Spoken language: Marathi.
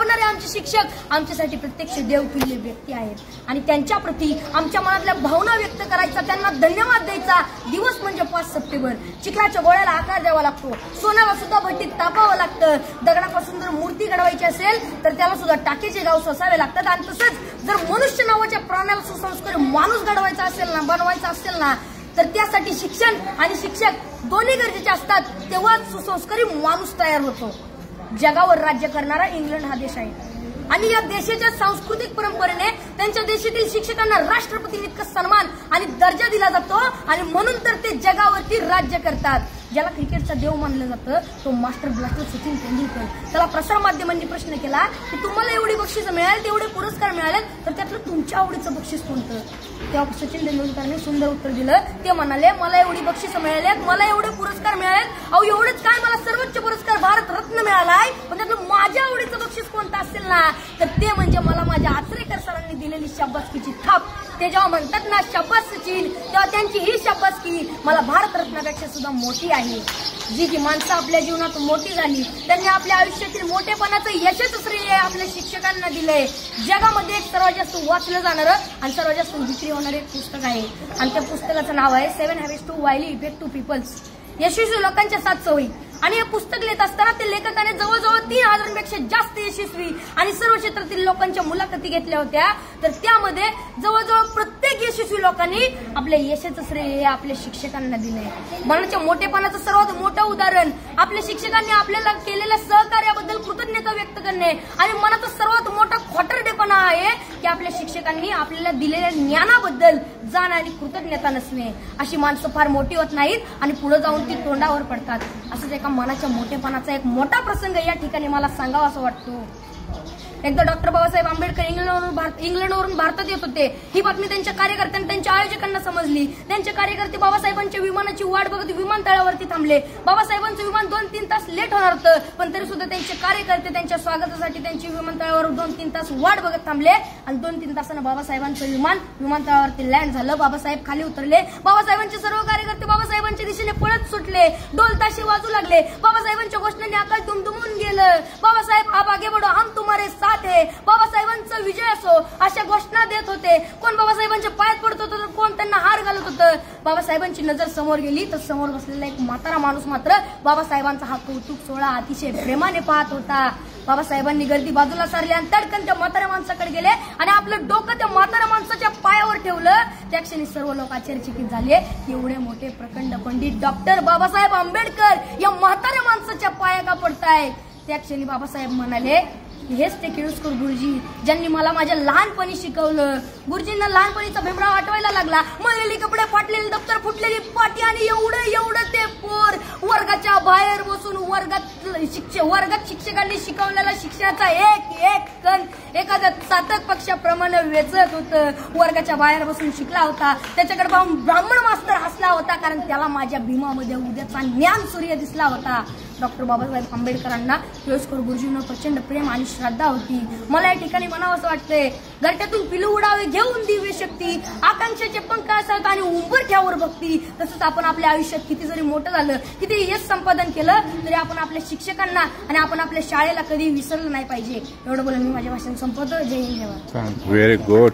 घडवणारे आमचे शिक्षक आमच्यासाठी प्रत्यक्ष देवतुल्य व्यक्ती आहेत आणि त्यांच्या प्रती आमच्या मनातल्या भावना व्यक्त करायचा, त्यांना धन्यवाद द्यायचा दिवस म्हणजे 5 सप्टेंबर. चिखलाच्या गोळ्याला आकार द्यावा लागतो, सोन्याला सुद्धा भट्टीत तापावं लागतं, दगडापासून जर मूर्ती घडवायची असेल तर त्याला सुद्धा टाकेचे गाव सोसावे लागतात. आणि तसंच जर मनुष्य नावाच्या प्राण्याला सुसंस्कारी माणूस घडवायचा असेल ना, बनवायचा असेल ना, तर त्यासाठी शिक्षण आणि शिक्षक दोन्ही गरजेचे असतात, तेव्हाच सुसंस्कारी माणूस तयार होतो. जगावर राज्य करणारा इंग्लंड हा देश आहे आणि या देशाच्या सांस्कृतिक परंपरेने त्यांच्या देशातील शिक्षकांना राष्ट्रपतींइतका सन्मान आणि दर्जा दिला जातो आणि म्हणून तर ते जगावरती राज्य करतात. ज्याला क्रिकेटचा देव मानलं जातं तो मास्टर ब्लास्टर सचिन तेंडुलकर. त्याला प्रसार माध्यमांनी प्रश्न केला की तुम्हाला एवढी बक्षीस मिळाली, तेवढे पुरस्कार मिळाले, तर त्यातलं तुमच्या आवडीचं बक्षीस कोणतं? तेव्हा सचिन तेंडुलकरने सुंदर उत्तर दिलं. ते म्हणाले, मला एवढी बक्षीस मिळाली, मला एवढे पुरस्कार मिळालेत, अहो एवढेच काय, मला सर्वोच्च पुरस्कार भारत रत्न मिळालाय, पण त्यातलं माझ्या आवडीचं बक्षीस कोणतं असेल ना, तर ते म्हणजे मला माझ्या आचरेकर सरांनी दिलेली शाबासकीची थाप. ते जेव्हा म्हणतात ना शाबास सचिन, तेव्हा त्यांची ही शाबासकी मला भारत रत्नापेक्षा सुद्धा मोठी आहे. जी की माणसं आपल्या जीवनात मोठी झाली त्यांनी आपल्या आयुष्यातील मोठेपणाचं यशच श्रेय आपल्या शिक्षकांना दिलंय. जगामध्ये एक सर्वात जास्त वाचलं जाणारं आणि सर्वात जास्त विक्री होणारं एक पुस्तक आहे आणि त्या पुस्तकाचं नाव आहे 7 Habits to Highly Effective People. यशस्वी लोकांच्या 7 सवयी. आणि हे पुस्तक लिहित असताना ते लेखकाने जवळजवळ 3000 पेक्षा जास्त यशस्वी आणि सर्व क्षेत्रातील लोकांच्या मुलाखती घेतल्या होत्या. तर त्यामध्ये जवळजवळ प्रत्येक यशस्वी लोकांनी आपल्या यशाचं श्रेय आपल्या शिक्षकांना दिलंय. मनाच्या मोठेपणाचं सर्वात मोठं उदाहरण आपल्या शिक्षकांनी आपल्याला केलेल्या सहकार्याबद्दल कृतज्ञता व्यक्त करणे आणि मनाचा सर्वात मोठा खोटरडेपणा आहे की आपल्या शिक्षकांनी आपल्याला दिलेल्या ज्ञानाबद्दल जाण आणि कृतज्ञता नसणे. अशी माणसं फार मोठी होत नाहीत आणि पुढे जाऊन ती तोंडावर पडतात. असंच एका मनाच्या मोठेपणाचा एक मोठा प्रसंग या ठिकाणी मला सांगावा असं वाटतो. एकदा डॉक्टर बाबासाहेब आंबेडकर इंग्लंडवरून भारतात येत होते. ही बातमी त्यांच्या कार्यकर्त्यांना, त्यांच्या आयोजकांना समजली. त्यांचे कार्यकर्ते बाबासाहेबांच्या विमानाची वाट बघत विमानतळावरती थांबले. बाबासाहेबांचं विमान 2-3 तास लेट होणार होतं, पण तरी सुद्धा त्यांचे कार्यकर्ते त्यांच्या स्वागतासाठी त्यांची विमानतळावर 2-3 तास वाट बघत थांबले आणि 2-3 तासानं बाबासाहेबांचं विमान विमानतळावरती लँड झालं. बाबासाहेब खाली उतरले. बाबासाहेबांचे सर्व कार्यकर्ते बाबासाहेबांच्या दिशेने पळत सुटले. ढोल ताशे वाजू लागले. बाबासाहेबांच्या घोषणांनी आकाश दुमदुमून गेलं. बाबासाहेब आप आगे बढ़ो, हम तुम्हारे साथ है, बाबासाहेबांचा विजय असो, अशा घोषणा देत होते. कोण बाबासाहेबांच्या पायात पडत होतं तर कोण त्यांना हार घालत होतं. बाबासाहेबांची नजर समोर गेली तर समोर बसलेला एक म्हातारा माणूस मात्र बाबासाहेबांचा हा कौतुक सोहळा अतिशय प्रेमाने पाहत होता. बाबासाहेबांनी गर्दी बाजूला सारली आणि तडकन त्या म्हाताऱ्या माणसाकडे गेले आणि आपलं डोकं त्या म्हाताऱ्या माणसाच्या पायावर ठेवलं. त्या क्षणी सर्व लोक आश्चर्यचकित झाले. एवढे मोठे प्रखंड पंडित डॉक्टर बाबासाहेब आंबेडकर या म्हाताऱ्या माणसाच्या पाया का पडतायत. त्या क्षणी बाबासाहेब म्हणाले, हेच ते केळुस्कर गुरुजी ज्यांनी मला माझ्या लहानपणी शिकवलं. गुरुजींना लहानपणीचा भीमराव आठवायला लागला. मळलेली कपडे, फाटलेले दप्तर, फुटलेली पाटी आणि एवढं ते पोर वर्गाच्या बाहेर बसून वर्गात शिक्षकांनी शिकवलेला शिक्षणाचा एक कण एखाद्या चातक पक्षाप्रमाणे वेचत होतं. वर्गाच्या बाहेर बसून शिकला होता. त्याच्याकडे पाहून ब्राह्मण मास्तर हसला होता, कारण त्याला माझ्या भीमामध्ये उद्याचा ज्ञान सूर्य दिसला होता. डॉक्टर बाबासाहेब आंबेडकरांना केळुस्कर गुरुजींवर प्रचंड प्रेम आणि श्रद्धा होती. मला या ठिकाणी म्हणावं असं वाटतंय, घरट्यातून पिलू उडावे घेऊन दिव्य शक्ती, आकांक्षाचे पंख असतात आणि उंबरठ्यावर भक्ती. तसंच आपण आपल्या आयुष्यात किती जरी मोठं झालं, किती यश संपादन केलं, तरी आपण आपल्या शिक्षकांना आणि आपण आपल्या शाळेला कधी विसरलं नाही पाहिजे. एवढं बोलून मी माझ्या भाषण संपवतो. जय हिंद, जय भारत. Very good.